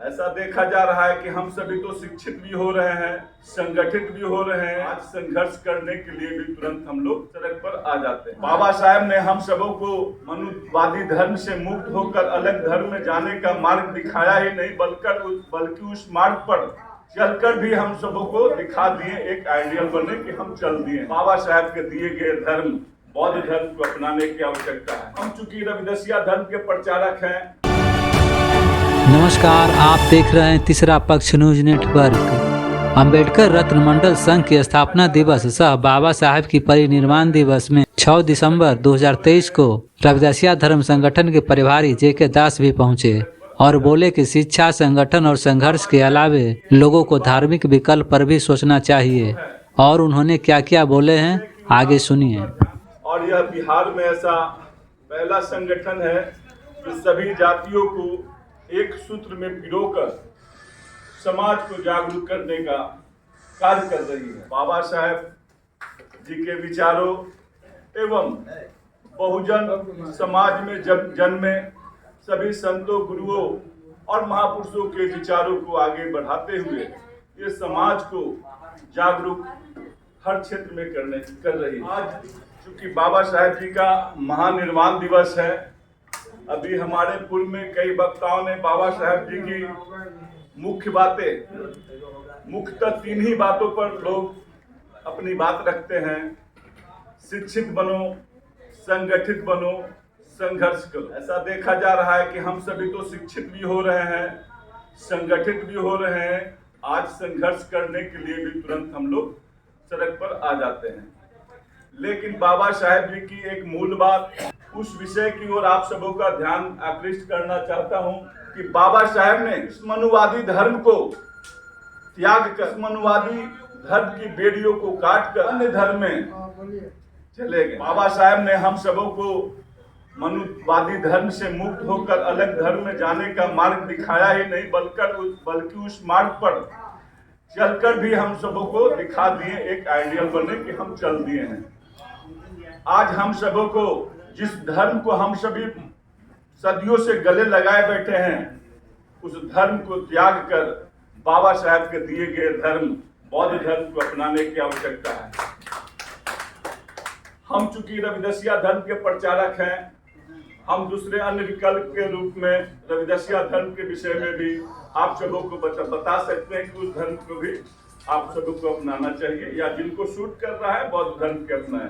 ऐसा देखा जा रहा है कि हम सभी तो शिक्षित भी हो रहे हैं, संगठित भी हो रहे हैं। आज संघर्ष करने के लिए भी तुरंत हम लोग सड़क पर आ जाते हैं। बाबा साहब ने हम सबों को मनुवादी धर्म से मुक्त होकर अलग धर्म में जाने का मार्ग दिखाया ही नहीं, बल्कि उस मार्ग पर चलकर भी हम सबों को दिखा दिए, एक आइडियल बने कि हम चल दिए। बाबा साहब के दिए गए धर्म बौद्ध धर्म को अपनाने की आवश्यकता है। हम चूंकि रविदासिया धर्म के प्रचारक हैं। नमस्कार, आप देख रहे हैं तीसरा पक्ष न्यूज नेटवर्क। अंबेडकर रत्न मंडल संघ की स्थापना दिवस सह बाबा साहब की परिनिर्वाण दिवस में 6 दिसंबर 2023 को रविदासिया धर्म संगठन के प्रभारी जेके दास भी पहुंचे और बोले कि शिक्षा, संगठन और संघर्ष के अलावे लोगों को धार्मिक विकल्प पर भी सोचना चाहिए। और उन्होंने क्या क्या बोले हैं, आगे सुनिए। और यह बिहार में ऐसा पहला संगठन है जो सभी जातियों को एक सूत्र में पिरोकर समाज को जागरूक करने का कार्य कर रही है। बाबा साहब जी के विचारों एवं बहुजन समाज में जब जन्मे सभी संतों, गुरुओं और महापुरुषों के विचारों को आगे बढ़ाते हुए ये समाज को जागरूक हर क्षेत्र में कर रही है। आज चूंकि बाबा साहब जी का महानिर्वाण दिवस है, अभी हमारे पूर्व में कई वक्ताओं ने बाबा साहब जी की मुख्यतः 3 ही बातों पर लोग अपनी बात रखते हैं। शिक्षित बनो, संगठित बनो, संघर्ष करो। ऐसा देखा जा रहा है कि हम सभी तो शिक्षित भी हो रहे हैं, संगठित भी हो रहे हैं। आज संघर्ष करने के लिए भी तुरंत हम लोग सड़क पर आ जाते हैं। लेकिन बाबा साहब जी की एक मूल बात, उस विषय की ओर आप सबों का ध्यान आकृष्ट करना चाहता हूं कि बाबा साहब ने इस मनुवादी धर्म को त्याग कर, मनुवादी धर्म की बेड़ियों को काट कर अन्य धर्म में चले गए। बाबा साहब ने हम सबों को मनुवादी धर्म से मुक्त होकर अलग धर्म में जाने का मार्ग दिखाया ही नहीं, बल्कि उस मार्ग पर चलकर भी हम सबों को दिखा दिए, एक आइडियल बने कि हम चल दिए हैं। आज हम सबों को जिस धर्म को हम सभी सदियों से गले लगाए बैठे हैं, उस धर्म को त्याग कर बाबा साहब के दिए गए धर्म बौद्ध धर्म को अपनाने की आवश्यकता है। हम चूंकि रविदासिया धर्म के प्रचारक हैं, हम दूसरे अन्य विकल्प के रूप में रविदासिया धर्म के विषय में भी आप सबों को बता सकते हैं कि उस धर्म को भी आप सबों को अपनाना चाहिए, या जिनको सूट कर रहा है बौद्ध धर्म के अपनाएं।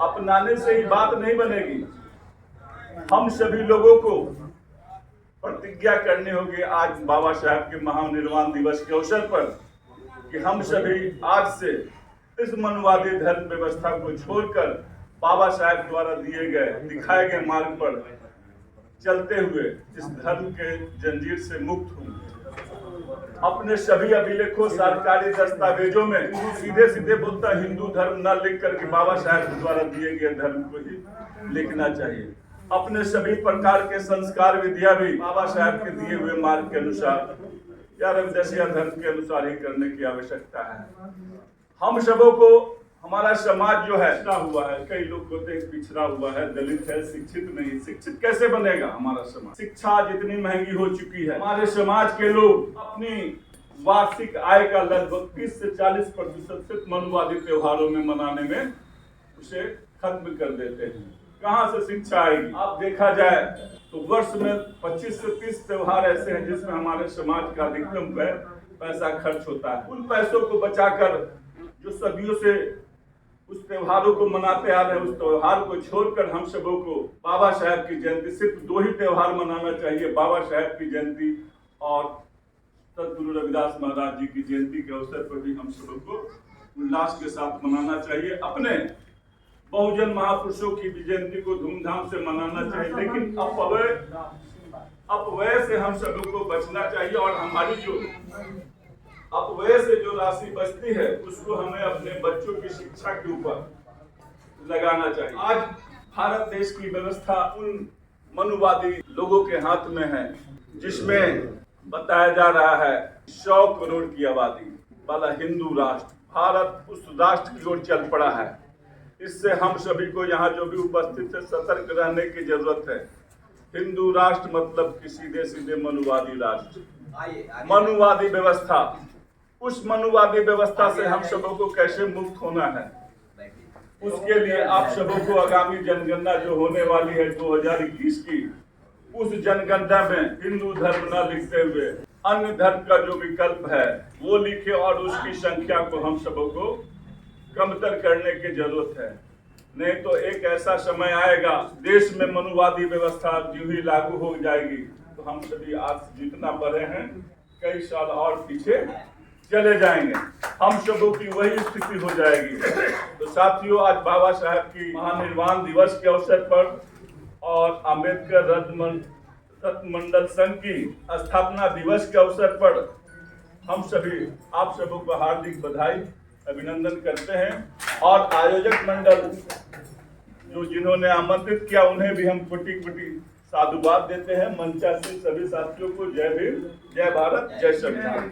अपनाने से ही बात नहीं बनेगी, हम सभी लोगों को प्रतिज्ञा करनी होगी आज बाबा साहब के महानिर्वाण दिवस के अवसर पर कि हम सभी आज से इस मनुवादी धर्म व्यवस्था को छोड़कर बाबा साहब द्वारा दिखाए गए मार्ग पर चलते हुए इस धर्म के जंजीर से मुक्त होंगे। अपने सभी अभिलेखों, सरकारी दस्तावेजों में सीधे बोलता हिंदू धर्म न लिख करके बाबा साहब द्वारा दिए गए धर्म को ही लिखना चाहिए। अपने सभी प्रकार के संस्कार विधियां भी बाबा साहब के दिए हुए मार्ग के अनुसार या रविदासिया धर्म के अनुसार ही करने की आवश्यकता है। हम सबों को, हमारा समाज जो है पिछड़ा हुआ है, कई लोग कहते हैं पिछड़ा हुआ है, दलित है, शिक्षित नहीं। शिक्षित कैसे बनेगा हमारा समाज? शिक्षा जितनी महंगी हो चुकी है, हमारे समाज के लोग अपनी वार्षिक आय का लगभग 30 से 40% सिर्फ मनुवादी त्योहारों में मनाने में उसे खत्म कर देते हैं। कहाँ से शिक्षा आएगी? आप देखा जाए तो वर्ष में 25 से 30 त्योहार ऐसे हैं जिसमें हमारे समाज का अधिकतम पैसा खर्च होता है। उन पैसों को बचाकर जो सदियों से उस त्योहारों को मनाते आ रहे हैं, उस त्योहार को छोड़कर हम सबों को बाबा साहब की जयंती, सिर्फ 2 ही त्योहार मनाना चाहिए, बाबा साहब की जयंती और सतगुरु रविदास महाराज जी की जयंती के अवसर पर भी हम सबों को उल्लास के साथ मनाना चाहिए। अपने बहुजन महापुरुषों की जयंती को धूमधाम से मनाना चाहिए, लेकिन अपव्यय से हम सबों को बचना चाहिए और हमारी जो अपव्यय से जो राशि बचती है उसको हमें अपने बच्चों की शिक्षा के ऊपर लगाना चाहिए। आज भारत देश की व्यवस्था उन मनुवादी लोगों के हाथ में है जिसमें बताया जा रहा है 100 करोड़ की आबादी वाला हिंदू राष्ट्र भारत उस राष्ट्र की ओर चल पड़ा है। इससे हम सभी को यहाँ जो भी उपस्थित है सतर्क रहने की जरूरत है। हिंदू राष्ट्र मतलब कि सीधे मनुवादी राष्ट्र। मनुवादी व्यवस्था, उस मनुवादी व्यवस्था से हम सबों को कैसे मुक्त होना है, उसके लिए आप सबों को आगामी जनगणना जो होने वाली है 2021 की, उस जनगणना में हिंदू धर्म न लिखते हुए अन्य धर्म का जो विकल्प है वो लिखे और उसकी संख्या को हम सबों को कमतर करने की जरूरत है। नहीं तो एक ऐसा समय आएगा देश में मनुवादी व्यवस्था जो ही लागू हो जाएगी तो हम सभी आज जितना बढ़े हैं कई साल और पीछे चले जाएंगे, हम सबों की वही स्थिति हो जाएगी। तो साथियों, आज बाबा साहब की महानिर्वाण दिवस के अवसर पर और अंबेडकर रत्न मंडल संघ की स्थापना दिवस के अवसर पर हम सभी आप सबों को हार्दिक बधाई अभिनंदन करते हैं और आयोजक मंडल जो जिन्होंने आमंत्रित किया उन्हें भी हम कोटि कोटि साधुवाद देते हैं। मंचासीन सभी साथियों को जय भीम, जय भारत, जय संविधान।